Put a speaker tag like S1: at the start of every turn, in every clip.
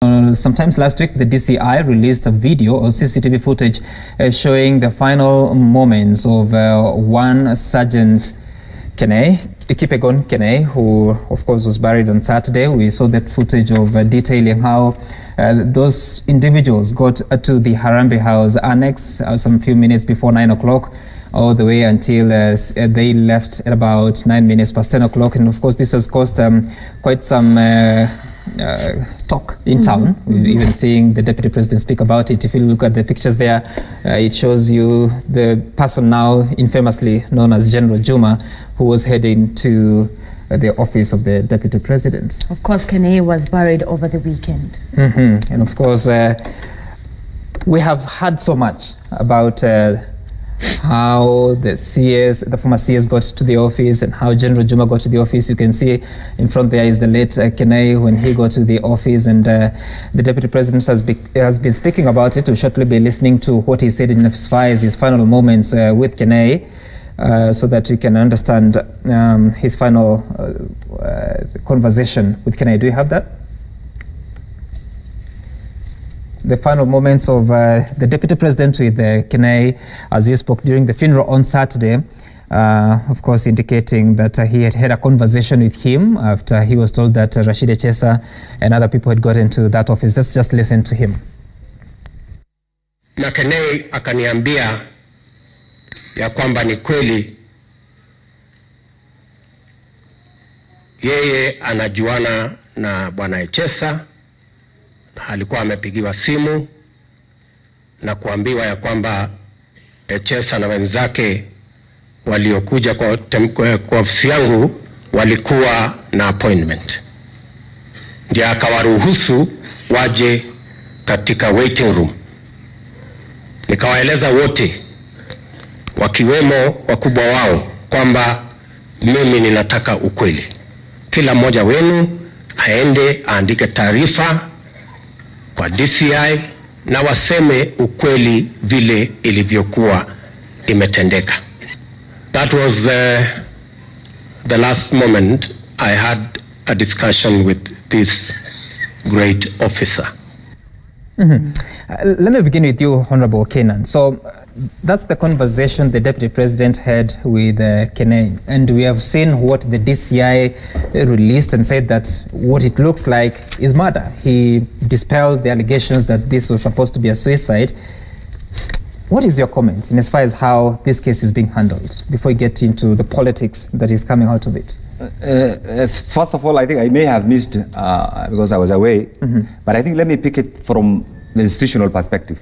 S1: Sometimes last week, the DCI released a video or CCTV footage showing the final moments of one Sergeant Kenei, who of course was buried on Saturday. We saw that footage of detailing how those individuals got to the Harambee House annex some few minutes before 9 o'clock, all the way until they left at about 9 minutes past 10 o'clock. And of course, this has caused quite some talk in town. We're even seeing the Deputy President speak about it. If you look at the pictures there, it shows you the person now infamously known as General Juma, who was heading to the office of the Deputy President. Of course, Kenei was buried over the weekend. And of course, we have heard so much about how the former CS got to the office and how General Juma got to the office. You can see in front there is the late Kenei when he got to the office, and the Deputy President has been speaking about it. We'll shortly be listening to what he said in as far as his final moments with Kenei, so that you can understand his final conversation with Kenei. Do you have that? The final moments of the Deputy President with Kenei as he spoke during the funeral on Saturday, of course indicating that he had had a conversation with him after he was told that Rashid Echesa and other people had got into that office. Let's just listen to him.
S2: Na Kenei akaniambia ya kwamba ni kweli yeye anajuana na Bwana Echesa. Alikuwa amepigiwa simu na kuambiwa ya kwamba Echesa na wenzake waliokuja kwa ofisi yangu walikuwa na appointment. Ndiye akawaruhusu waje katika waiting room. Nikawaeleza wote wakiwemo wakubwa wao kwamba mimi ninataka ukweli. Kila mmoja wenu aende aandike taarifa kwa DCI na waseme ukweli vile ilivyokuwa imetendeka. That was the last moment I had a discussion with this great officer.
S1: Let me begin with you, Honorable Kenan. So that's the conversation the Deputy President had with Kenei, and we have seen what the DCI released and said that what it looks like is murder. He dispelled the allegations that this was supposed to be a suicide. What is your comment in as far as how this case is being handled before we get into the politics that is coming out of it?
S3: First of all, I think I may have missed because I was away, but I think let me pick it from the institutional perspective.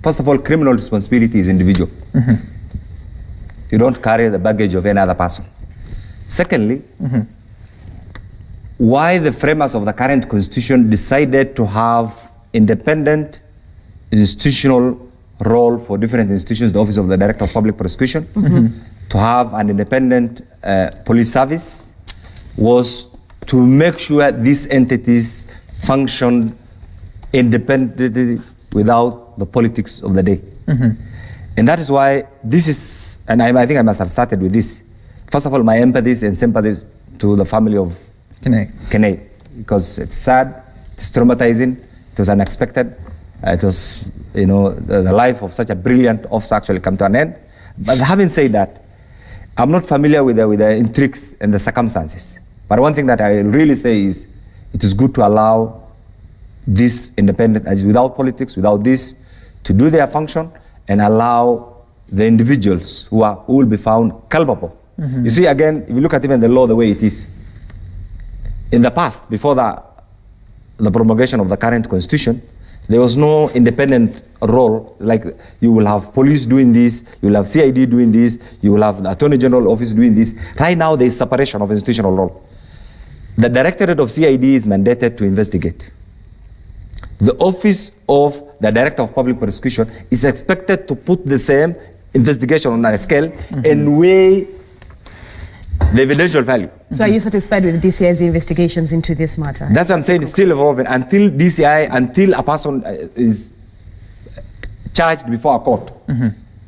S3: First of all, criminal responsibility is individual. You don't carry the baggage of any other person. Secondly, why the framers of the current constitution decided to have independent institutional role for different institutions, the Office of the Director of Public Prosecution, to have an independent police service, was to make sure these entities functioned independently without the politics of the day. And that is why this is, and I think I must have started with this. First of all, my empathies and sympathies to the family of Kenei, because it's sad, it's traumatizing, it was unexpected. It was, you know, the life of such a brilliant officer actually come to an end. But having said that, I'm not familiar with the intrigues and the circumstances. But one thing that I really say is, it is good to allow this independent, without politics, without this, to do their function and allow the individuals who will be found culpable. You see, again, if you look at even the law the way it is, in the past, before the promulgation of the current constitution, there was no independent role, like you will have police doing this, you will have CID doing this, you will have the Attorney General Office doing this. Right now, there is separation of institutional role. The Directorate of CID is mandated to investigate. The Office of the Director of Public Prosecution is expected to put the same investigation on a scale and weigh the evidential value.
S4: So are you satisfied with DCI's investigations into this matter?
S3: That's what I'm saying. It's still evolving until DCI, until a person is charged before a court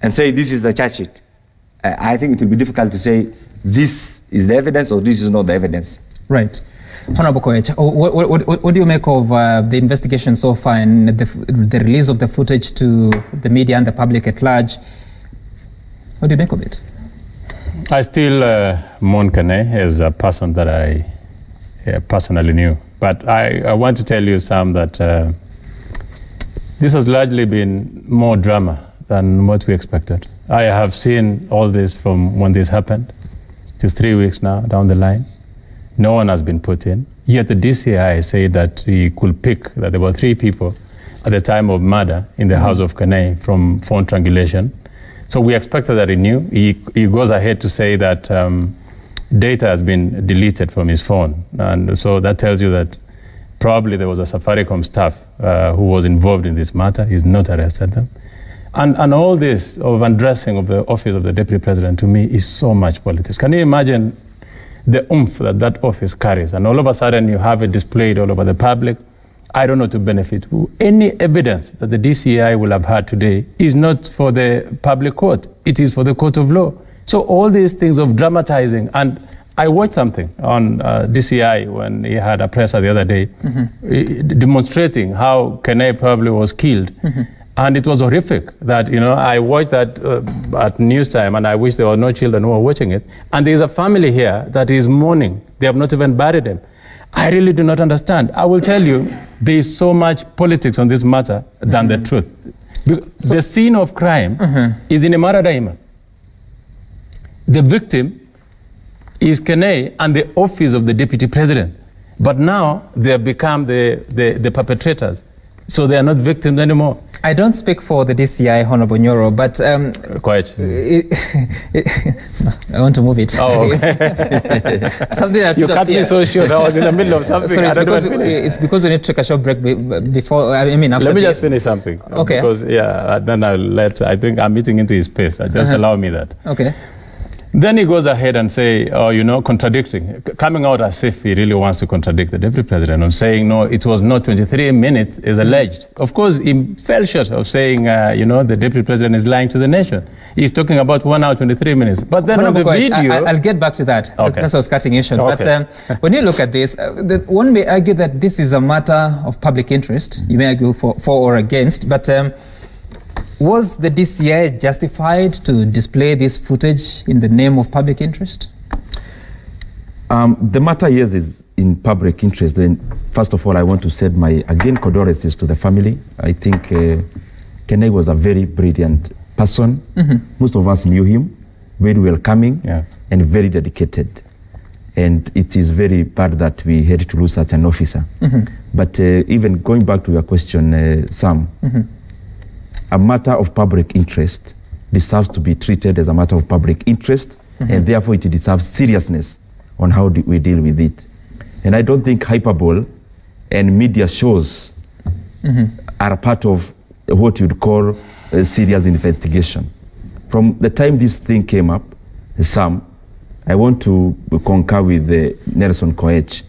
S3: and say this is a charge sheet. I think it will be difficult to say this is the evidence or this is not the evidence.
S1: Right. Honorable Koech, what do you make of the investigation so far and the release of the footage to the media and the public at large? What do you make of it?
S5: I still mourn Kenei as a person that I personally knew. But I want to tell you, Sam, that this has largely been more drama than what we expected. I have seen all this from when this happened. It's 3 weeks now down the line. No one has been put in. Yet the DCI said that he could pick that there were 3 people at the time of murder in the house of Kenei from phone triangulation. So we expected that he knew. He goes ahead to say that data has been deleted from his phone. And so that tells you that probably there was a Safaricom staff who was involved in this matter. He's not arrested them. And all this of undressing of the office of the Deputy President, to me, is so much politics. Can you imagine the oomph that that office carries? And all of a sudden, you have it displayed all over the public. I don't know to benefit who. Any evidence that the DCI will have had today is not for the public court. It is for the court of law. So all these things of dramatizing, and I watched something on DCI when he had a presser the other day, demonstrating how Kenei probably was killed. And it was horrific that, you know, I watched that at news time, and I wish there were no children who were watching it. And there's a family here that is mourning. They have not even buried him. I really do not understand. I will tell you, there is so much politics on this matter than the truth. So, the scene of crime is in Imara Daima. The victim is Kenei and the office of the Deputy President. But now they have become the perpetrators. So they are not victims anymore.
S1: I don't speak for the DCI, Honorable Nyoro, but
S5: Koech.
S1: I want to move it.
S5: Oh, okay.
S1: Something that
S5: you cut me so short. I was in the middle of something.
S1: Sorry, it's because we need to take a short break before. I mean, after.
S5: Let me just finish something.
S1: Okay.
S5: Because then I'll let. I think I'm eating into his space. Just allow me that.
S1: Okay.
S5: Then he goes ahead and say, you know, contradicting, coming out as if he really wants to contradict the Deputy President on saying, no, it was not 23 minutes as alleged. Of course, he fell short of saying, you know, the Deputy President is lying to the nation. He's talking about 1 hour, 23 minutes. But then on the video...
S1: I'll get back to that.
S5: Okay.
S1: That's what I was cutting you short.
S5: Okay.
S1: But when you look at this, one may argue that this is a matter of public interest. You may argue for or against, but... was the DCI justified to display this footage in the name of public interest?
S3: The matter, yes, is in public interest. Then, first of all, I want to send my, again, condolences to the family. I think Kenei was a very brilliant person. Most of us knew him, very welcoming, and very dedicated. And it is very bad that we had to lose such an officer. But even going back to your question, Sam, a matter of public interest deserves to be treated as a matter of public interest, and therefore it deserves seriousness on how we deal with it. And I don't think hyperbole and media shows are part of what you'd call a serious investigation. From the time this thing came up, Sam, I want to concur with Nelson Koech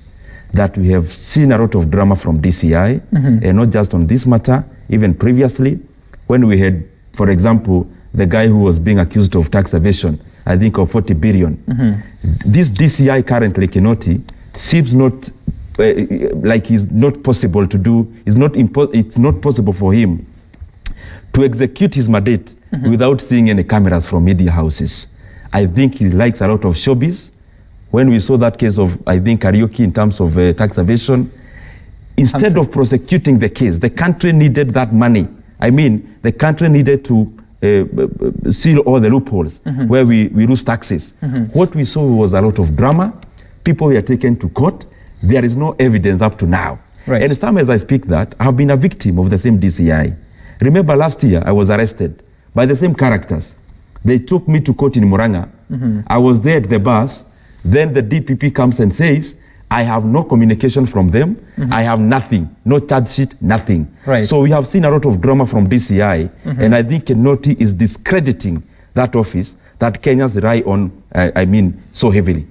S3: that we have seen a lot of drama from DCI, and not just on this matter, even previously, when we had, for example, the guy who was being accused of tax evasion, I think of 40 billion. This DCI currently, Kinoti, seems not like it's not possible to do, it's not possible for him to execute his mandate without seeing any cameras from media houses. I think he likes a lot of showbiz. When we saw that case of, I think, Karaoke in terms of tax evasion, instead of prosecuting the case, the country needed that money. I mean, the country needed to seal all the loopholes where we lose taxes. What we saw was a lot of drama. People were taken to court. There is no evidence up to now.
S1: Right.
S3: And some, as I speak that, I have been a victim of the same DCI. Remember last year, I was arrested by the same characters. They took me to court in Muranga. I was there at the bus. Then the DPP comes and says, I have no communication from them. I have nothing, no charge sheet, nothing.
S1: Right.
S3: So we have seen a lot of drama from DCI, and I think Kenoti is discrediting that office that Kenyans rely on, so heavily.